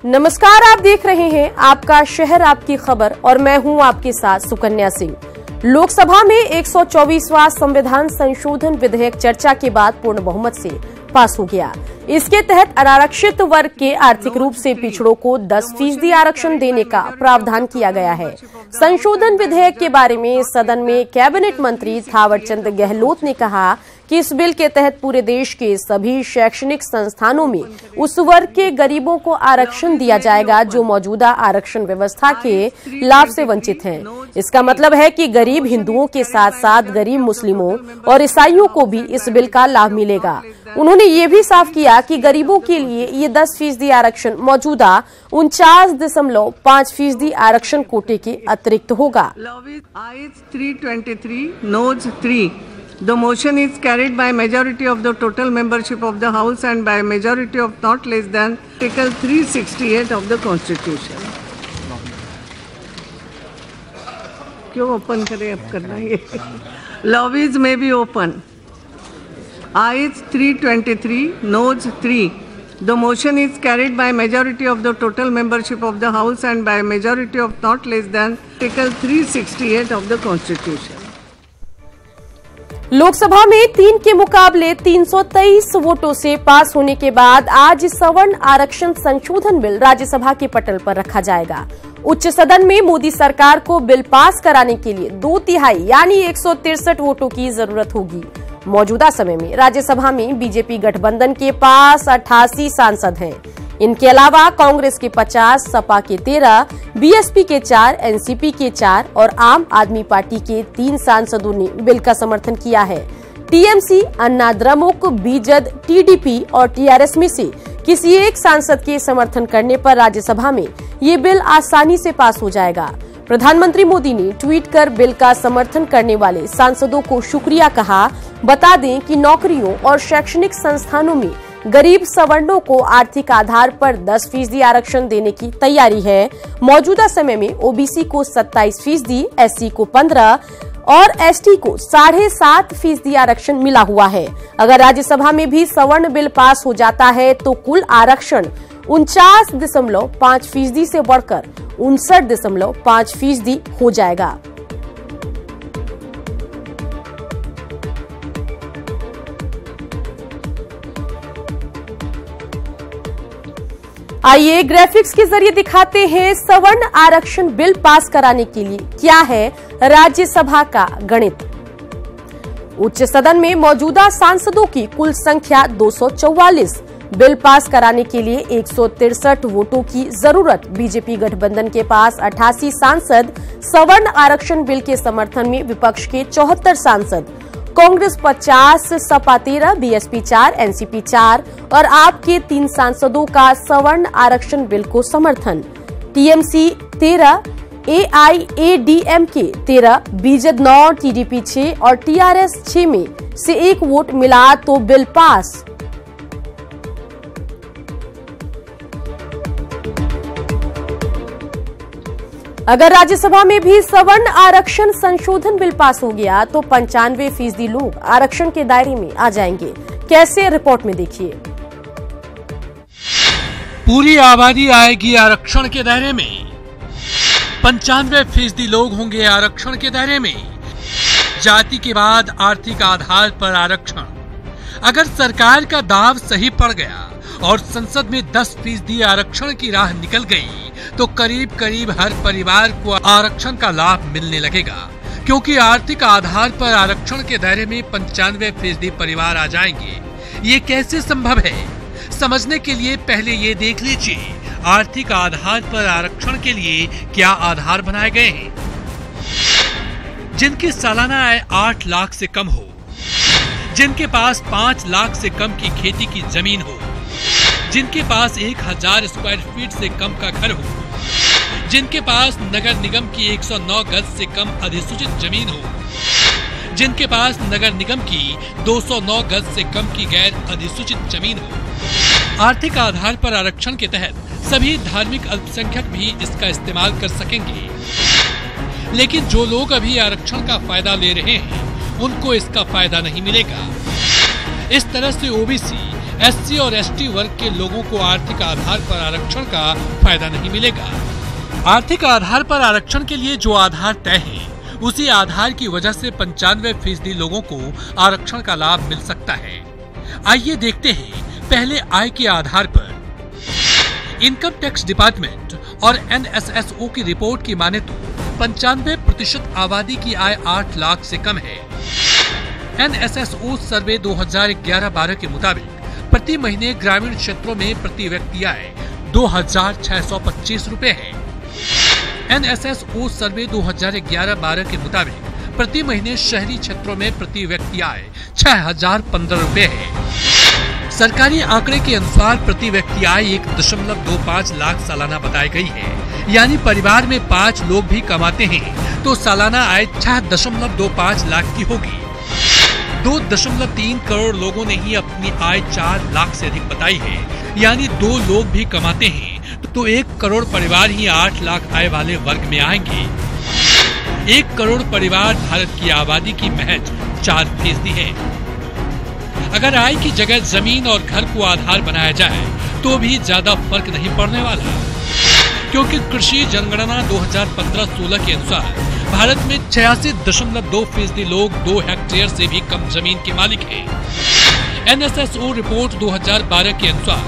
नमस्कार, आप देख रहे हैं आपका शहर आपकी खबर और मैं हूं आपके साथ सुकन्या सिंह। लोकसभा में 124वां संविधान संशोधन विधेयक चर्चा के बाद पूर्ण बहुमत से पास हो गया। इसके तहत अनारक्षित वर्ग के आर्थिक रूप से पिछड़ों को 10% आरक्षण देने का प्रावधान किया गया है। संशोधन विधेयक के बारे में सदन में कैबिनेट मंत्री थावरचंद गहलोत ने कहा कि इस बिल के तहत पूरे देश के सभी शैक्षणिक संस्थानों में उस वर्ग के गरीबों को आरक्षण दिया जाएगा जो मौजूदा आरक्षण व्यवस्था के लाभ से वंचित हैं। इसका मतलब है कि गरीब हिंदुओं के साथ साथ गरीब मुस्लिमों और ईसाइयों को भी इस बिल का लाभ मिलेगा। उन्होंने ये भी साफ किया कि गरीबों के लिए ये 10% आरक्षण मौजूदा 49.5% आरक्षण कोटे के अतिरिक्त होगा। The motion is carried by majority of the total membership of the House and by majority of not less than Article 368 of the Constitution. क्यों ओपन करें, अब करना ये। Lobbies may be open. Ayes 323, noes 3. The motion is carried by majority of the total membership of the House and by majority of not less than Article 368 of the Constitution. Lok Sabha में 3 के मुकाबले 323 वोटों से पास होने के बाद आज सवर्ण आरक्षण संशोधन बिल राज्यसभा के पटल पर रखा जाएगा। उच्च सदन में मोदी सरकार को बिल पास कराने के लिए 2/3 यानी 163 वोटों की जरूरत होगी। मौजूदा समय में राज्यसभा में बीजेपी गठबंधन के पास 88 सांसद हैं। इनके अलावा कांग्रेस के 50, सपा के 13, बीएसपी के 4, एनसीपी के 4 और आम आदमी पार्टी के 3 सांसदों ने बिल का समर्थन किया है। टीएमसी, अन्ना द्रमुक, बीजेड, टीडीपी और टीआरएस में से किसी एक सांसद के समर्थन करने पर राज्यसभा में ये बिल आसानी से पास हो जाएगा। प्रधानमंत्री मोदी ने ट्वीट कर बिल का समर्थन करने वाले सांसदों को शुक्रिया कहा। बता दें कि नौकरियों और शैक्षणिक संस्थानों में गरीब सवर्णों को आर्थिक आधार पर 10% आरक्षण देने की तैयारी है। मौजूदा समय में ओबीसी को 27%, एससी को 15% और एसटी को 7.5% आरक्षण मिला हुआ है। अगर राज्यसभा में भी सवर्ण बिल पास हो जाता है तो कुल आरक्षण 49.5% से बढ़कर 59.5% हो जाएगा। आइए ग्राफिक्स के जरिए दिखाते हैं सवर्ण आरक्षण बिल पास कराने के लिए क्या है राज्यसभा का गणित। उच्च सदन में मौजूदा सांसदों की कुल संख्या 244। बिल पास कराने के लिए 163 वोटों की जरूरत। बीजेपी गठबंधन के पास 88 सांसद, सवर्ण आरक्षण बिल के समर्थन में विपक्ष के 74 सांसद, कांग्रेस 50, सपा 13, बीएसपी 4, एनसीपी 4 और आप के 3 सांसदों का सवर्ण आरक्षण बिल को समर्थन। टीएमसी 13, एआईएडीएमके 13, बीजेड 9, टीडीपी 6 और टीआरएस 6 में से 1 वोट मिला तो बिल पास। अगर राज्यसभा में भी सवर्ण आरक्षण संशोधन बिल पास हो गया तो 95% लोग आरक्षण के दायरे में आ जाएंगे। कैसे, रिपोर्ट में देखिए। पूरी आबादी आएगी आरक्षण के दायरे में। 95% लोग होंगे आरक्षण के दायरे में। जाति के बाद आर्थिक आधार पर आरक्षण। अगर सरकार का दाव सही पड़ गया और संसद में 10% आरक्षण की राह निकल गई तो करीब करीब हर परिवार को आरक्षण का लाभ मिलने लगेगा, क्योंकि आर्थिक आधार पर आरक्षण के दायरे में 95% परिवार आ जाएंगे। ये कैसे संभव है, समझने के लिए पहले ये देख लीजिए आर्थिक आधार पर आरक्षण के लिए क्या आधार बनाए गए हैं। जिनकी सालाना आय 8 लाख से कम हो, जिनके पास 5 लाख से कम की खेती की जमीन हो, जिनके पास 1000 स्क्वायर फीट से कम का घर हो, जिनके पास नगर निगम की 109 गज से कम अधिसूचित जमीन हो, जिनके पास नगर निगम की 209 गज से कम की गैर अधिसूचित जमीन हो। आर्थिक आधार पर आरक्षण के तहत सभी धार्मिक अल्पसंख्यक भी इसका इस्तेमाल कर सकेंगे, लेकिन जो लोग अभी आरक्षण का फायदा ले रहे हैं उनको इसका फायदा नहीं मिलेगा। इस तरह से ओबीसी, SC और ST वर्ग के लोगों को आर्थिक आधार पर आरक्षण का फायदा नहीं मिलेगा। आर्थिक आधार पर आरक्षण के लिए जो आधार तय है, उसी आधार की वजह से 95% लोगों को आरक्षण का लाभ मिल सकता है। आइए देखते हैं पहले आय के आधार पर। इनकम टैक्स डिपार्टमेंट और NSSO की रिपोर्ट की माने तो 95% आबादी की आय 8 लाख से कम है। NSSO सर्वे 2011-12 के मुताबिक प्रति महीने ग्रामीण क्षेत्रों में प्रति व्यक्ति आय 2,625 रुपए है। NSSO सर्वे 2011-12 के मुताबिक प्रति महीने शहरी क्षेत्रों में प्रति व्यक्ति आय 6,015 रुपए है। सरकारी आंकड़े के अनुसार प्रति व्यक्ति आय 1.25 लाख सालाना बताई गई है। यानी परिवार में 5 लोग भी कमाते हैं तो सालाना आय 6.25 लाख की होगी। 2.3 करोड़ लोगों ने ही अपनी आय 4 लाख से अधिक बताई है। यानी 2 लोग भी कमाते हैं तो 1 करोड़ परिवार ही 8 लाख आय वाले वर्ग में आएंगे। 1 करोड़ परिवार भारत की आबादी की महज 4% है। अगर आय की जगह जमीन और घर को आधार बनाया जाए तो भी ज्यादा फर्क नहीं पड़ने वाला, क्योंकि कृषि जनगणना 2015-16 के अनुसार भारत में 86.2% लोग 2 हेक्टेयर से भी कम जमीन के मालिक हैं। NSSO रिपोर्ट 2012 के अनुसार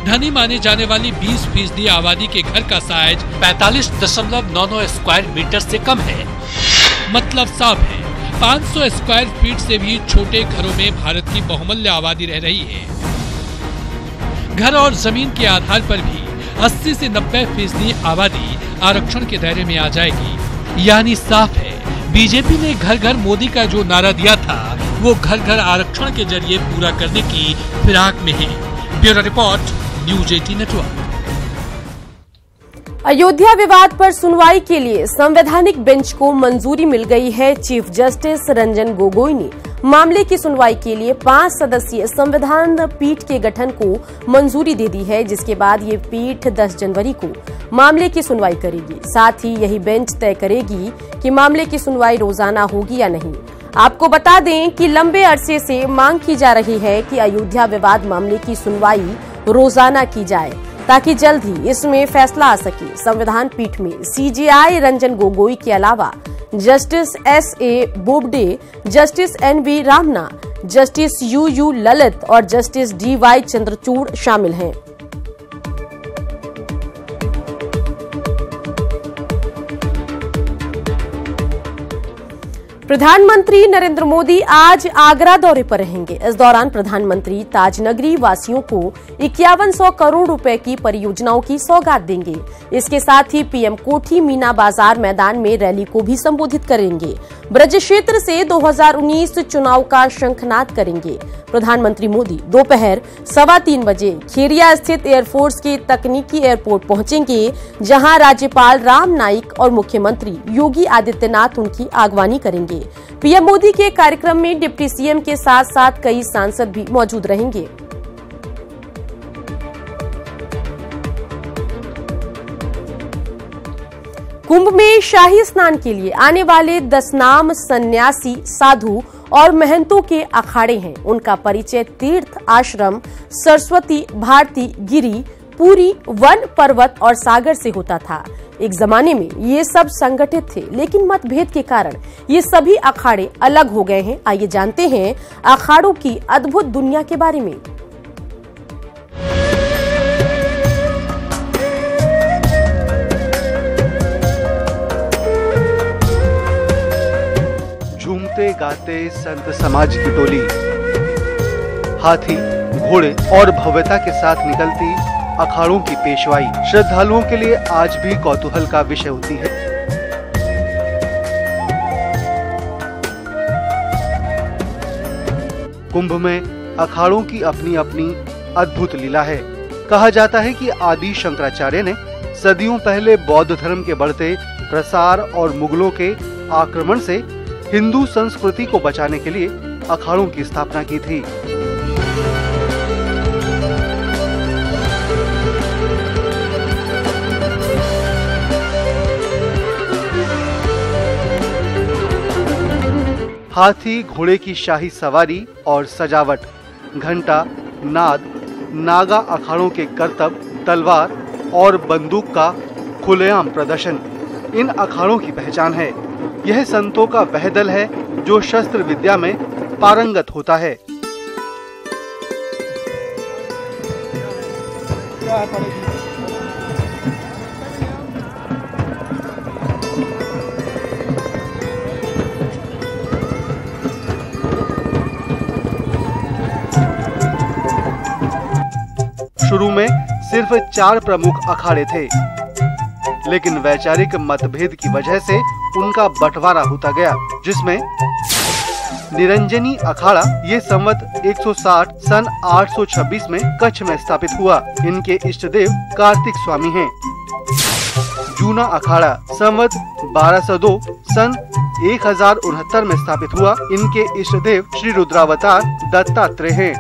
धनी माने जाने वाली 20% आबादी के घर का साइज 45.99 स्क्वायर मीटर से कम है। मतलब साफ है, 500 स्क्वायर फीट से भी छोटे घरों में भारत की बहुमूल्य आबादी रह रही है। घर और जमीन के आधार पर भी 80 से 90% आबादी आरक्षण के दायरे में आ जाएगी। यानी साफ है, बीजेपी ने घर घर मोदी का जो नारा दिया था वो घर घर आरक्षण के जरिए पूरा करने की फिराक में है। Bureau report, news 18 network. Ayodhya विवाद पर सुनवाई के लिए संवैधानिक बेंच को मंजूरी मिल गई है। चीफ जस्टिस रंजन गोगोई ने मामले की सुनवाई के लिए 5 सदस्यीय संविधान पीठ के गठन को मंजूरी दे दी है, जिसके बाद ये पीठ 10 जनवरी को मामले की सुनवाई करेगी। साथ ही यही बेंच तय करेगी कि मामले की सुनवाई रोजाना होगी या नहीं। आपको बता दें कि लंबे अरसे से मांग की जा रही है कि अयोध्या विवाद मामले की सुनवाई रोजाना की जाए ताकि जल्द ही इसमें फैसला आ सके। संविधान पीठ में CJI रंजन गोगोई के अलावा justice SA Bobde, justice NV Ramana, justice UU Lalit और जस्टिस DY चंद्रचूड़ शामिल हैं। प्रधानमंत्री नरेंद्र मोदी आज आगरा दौरे पर रहेंगे। इस दौरान प्रधानमंत्री ताजनगरी वासियों को 5100 करोड़ रुपए की परियोजनाओं की सौगात देंगे। इसके साथ ही PM कोठी मीना बाजार मैदान में रैली को भी संबोधित करेंगे। ब्रज क्षेत्र से 2019 चुनाव का शंखनाद करेंगे। प्रधानमंत्री मोदी दोपहर 3:15 बजे खेरिया स्थित एयरफोर्स के तकनीकी एयरपोर्ट पहुंचेंगे, जहां राज्यपाल राम नाईक और मुख्यमंत्री योगी आदित्यनाथ उनकी आगवानी करेंगे। PM मोदी के कार्यक्रम में डिप्टी CM के साथ साथ कई सांसद भी मौजूद रहेंगे। कुंभ में शाही स्नान के लिए आने वाले 10 नाम सन्यासी, साधु और महंतों के अखाड़े हैं। उनका परिचय तीर्थ, आश्रम, सरस्वती, भारती, गिरी, पूरी, वन, पर्वत और सागर से होता था। एक जमाने में ये सब संगठित थे, लेकिन मतभेद के कारण ये सभी अखाड़े अलग हो गए हैं। आइए जानते हैं अखाड़ों की अद्भुत दुनिया के बारे में। झूमते गाते संत समाज की टोली हाथी, घोड़े और भव्यता के साथ निकलती अखाड़ों की पेशवाई श्रद्धालुओं के लिए आज भी कौतूहल का विषय होती है। कुंभ में अखाड़ों की अपनी अपनी अद्भुत लीला है। कहा जाता है कि आदि शंकराचार्य ने सदियों पहले बौद्ध धर्म के बढ़ते प्रसार और मुगलों के आक्रमण से हिंदू संस्कृति को बचाने के लिए अखाड़ों की स्थापना की थी। हाथी, घोड़े की शाही सवारी और सजावट, घंटा, नाद, नागा अखाड़ों के करतब, तलवार और बंदूक का खुलेआम प्रदर्शन इन अखाड़ों की पहचान है। यह संतों का वह दल है जो शस्त्र विद्या में पारंगत होता है। शुरू में सिर्फ 4 प्रमुख अखाड़े थे, लेकिन वैचारिक मतभेद की वजह से उनका बंटवारा होता गया, जिसमें निरंजनी अखाड़ा ये संवत 160 सन 826 में कच्छ में स्थापित हुआ। इनके इष्टदेव कार्तिक स्वामी हैं। जूना अखाड़ा संवत 1202 सन 1069 में स्थापित हुआ। इनके इष्टदेव श्री रुद्रावतार दत्तात्रेय हैं।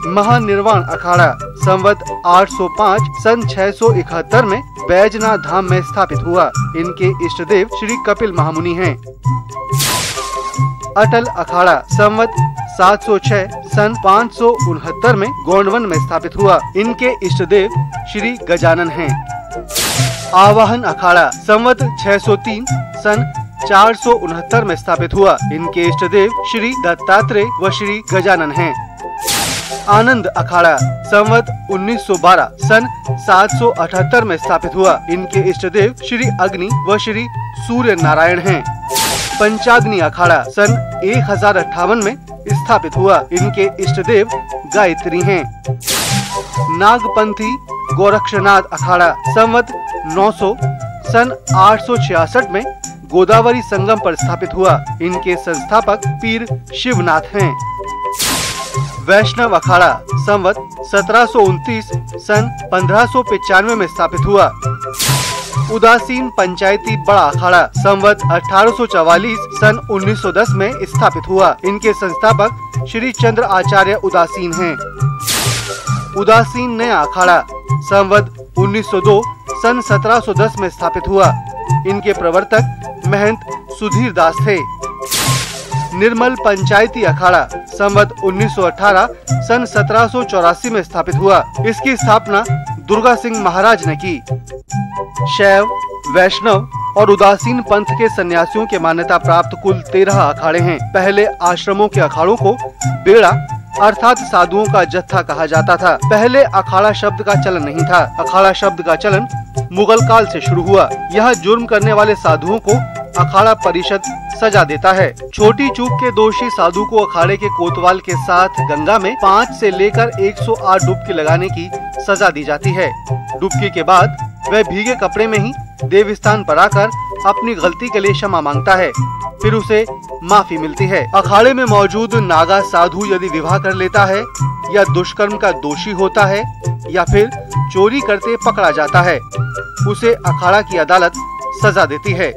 महानिर्वाण अखाड़ा संवत 805 सन 671 में बैजनाथ धाम में स्थापित हुआ। इनके इष्टदेव श्री कपिल महामुनि हैं। अटल अखाड़ा संवत 706 सन 569 में गोंडवन में स्थापित हुआ। इनके इष्टदेव श्री गजानन हैं। आवाहन अखाड़ा संवत 603 सन 469 में स्थापित हुआ। इनके इष्टदेव श्री दत्तात्रेय व श्री गजानन हैं। आनंद अखाड़ा संवत 1912 सन 778 में स्थापित हुआ। इनके इष्टदेव श्री अग्नि व श्री सूर्य नारायण हैं। पंचाग्नि अखाड़ा सन 1058 में स्थापित हुआ। इनके इष्टदेव गायत्री हैं। नागपंथी गोरक्षनाथ अखाड़ा संवत 900 सन 866 में गोदावरी संगम पर स्थापित हुआ। इनके संस्थापक पीर शिवनाथ हैं। वैष्णव अखाड़ा संवत 1729 सन 1595 में स्थापित हुआ। उदासीन पंचायती बड़ा अखाड़ा संवत 1844 सन 1910 में स्थापित हुआ। इनके संस्थापक श्री चंद्र आचार्य उदासीन हैं। उदासीन नया अखाड़ा संवत 1902 सन 1710 में स्थापित हुआ। इनके प्रवर्तक महंत सुधीर दास थे। निर्मल पंचायती अखाड़ा संवत 1918 सन 1784 में स्थापित हुआ। इसकी स्थापना दुर्गा सिंह महाराज ने की। शैव, वैष्णव और उदासीन पंथ के सन्यासियों के मान्यता प्राप्त कुल 13 अखाड़े हैं। पहले आश्रमों के अखाड़ों को बेड़ा अर्थात साधुओं का जत्था कहा जाता था। पहले अखाड़ा शब्द का चलन नहीं था। अखाड़ा शब्द का चलन मुगल काल से शुरू हुआ। यह जुर्म करने वाले साधुओं को अखाड़ा परिषद सजा देता है। छोटी चूक के दोषी साधु को अखाड़े के कोतवाल के साथ गंगा में 5 से लेकर 108 डुबकी लगाने की सजा दी जाती है। डुबकी के बाद वह भीगे कपड़े में ही देवस्थान पर आकर अपनी गलती के लिए क्षमा मांगता है, फिर उसे माफी मिलती है। अखाड़े में मौजूद नागा साधु यदि विवाह कर लेता है या दुष्कर्म का दोषी होता है या फिर चोरी करते पकड़ा जाता है, उसे अखाड़ा की अदालत सजा देती है।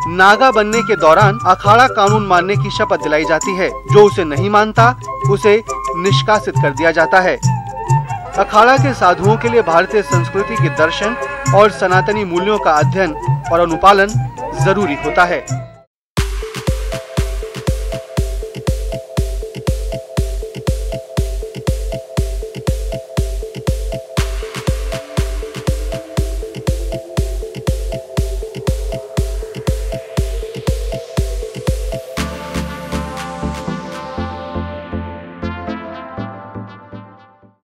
नागा बनने के दौरान अखाड़ा कानून मानने की शपथ दिलाई जाती है। जो उसे नहीं मानता उसे निष्कासित कर दिया जाता है। अखाड़ा के साधुओं के लिए भारतीय संस्कृति के दर्शन और सनातनी मूल्यों का अध्ययन और अनुपालन जरूरी होता है।